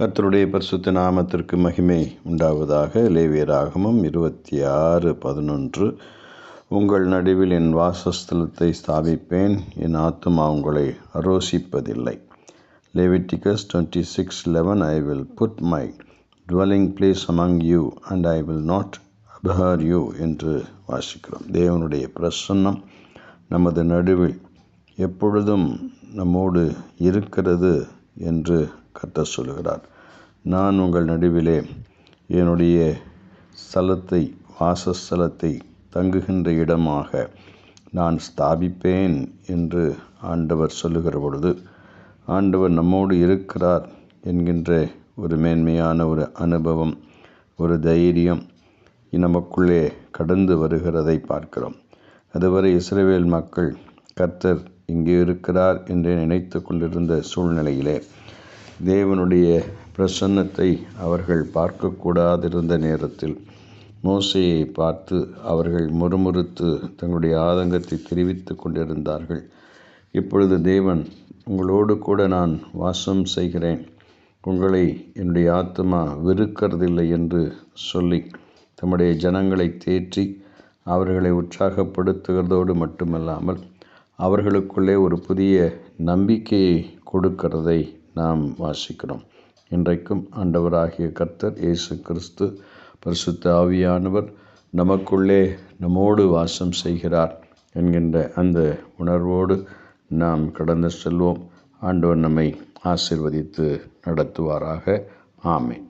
கர்த்தருடைய பரிசுத்த நாமத்திற்கு மகிமை உண்டாவதாக. லேவியராகமம் 26:11. உங்கள் நடுவில் என் வாசஸ்தலத்தை ஸ்தாபிப்பேன், என் ஆத்துமா உங்களை அரோசிப்பதில்லை. Leviticus 26:11. I will put my dwelling place among you and I will not abhor you என்று வாசிக்கிறோம். தேவனுடைய பிரசன்னம் நமது நடுவில் எப்பொழுதும் நம்மோடு இருக்கிறது என்று கர்த்தர் சொல்கிறார். நான் உங்கள் நடுவிலே என்னுடைய ஸ்தலத்தை, வாசஸ்தலத்தை தங்குகின்ற இடமாக நான் ஸ்தாபிப்பேன் என்று ஆண்டவர் சொல்லுகிற பொழுது, ஆண்டவர் நம்மோடு இருக்கிறார் என்கின்ற ஒரு மேன்மையான ஒரு அனுபவம், ஒரு தைரியம் நமக்குள்ளே கடந்து வருகிறதை பார்க்கிறோம். அதுவரை இஸ்ரவேல் மக்கள் கர்த்தர் இங்கே இருக்கிறார் என்று நினைத்து கொண்டிருந்த சூழ்நிலையிலே தேவனுடைய பிரசன்னத்தை அவர்கள் பார்க்கக்கூடாதிருந்த நேரத்தில் மோசேயை பார்த்து அவர்கள் முறுமுறுத்து தங்களுடைய ஆதங்கத்தை தெரிவித்து கொண்டிருந்தார்கள். இப்பொழுது தேவன், உங்களோடு கூட நான் வாசம் செய்கிறேன், உங்களை என்னுடைய ஆத்துமா வெறுக்கிறதில்லை என்று சொல்லி தம்முடைய ஜனங்களை தேற்றி அவர்களை உற்சாகப்படுத்துகிறதோடு மட்டுமல்லாமல் அவர்களுக்குள்ளே ஒரு புதிய நம்பிக்கையை கொடுக்கிறதை நாம் வாசிக்கிறோம். இன்றைக்கும் ஆண்டவராகிய கர்த்தர் இயேசு கிறிஸ்து பரிசுத்த ஆவியானவர் நமக்குள்ளே நம்மோடு வாசம் செய்கிறார் என்கின்ற அந்த உணர்வோடு நாம் கடந்து செல்வோம். ஆண்டவர் நம்மை ஆசீர்வதித்து நடத்துவாராக. ஆமென்.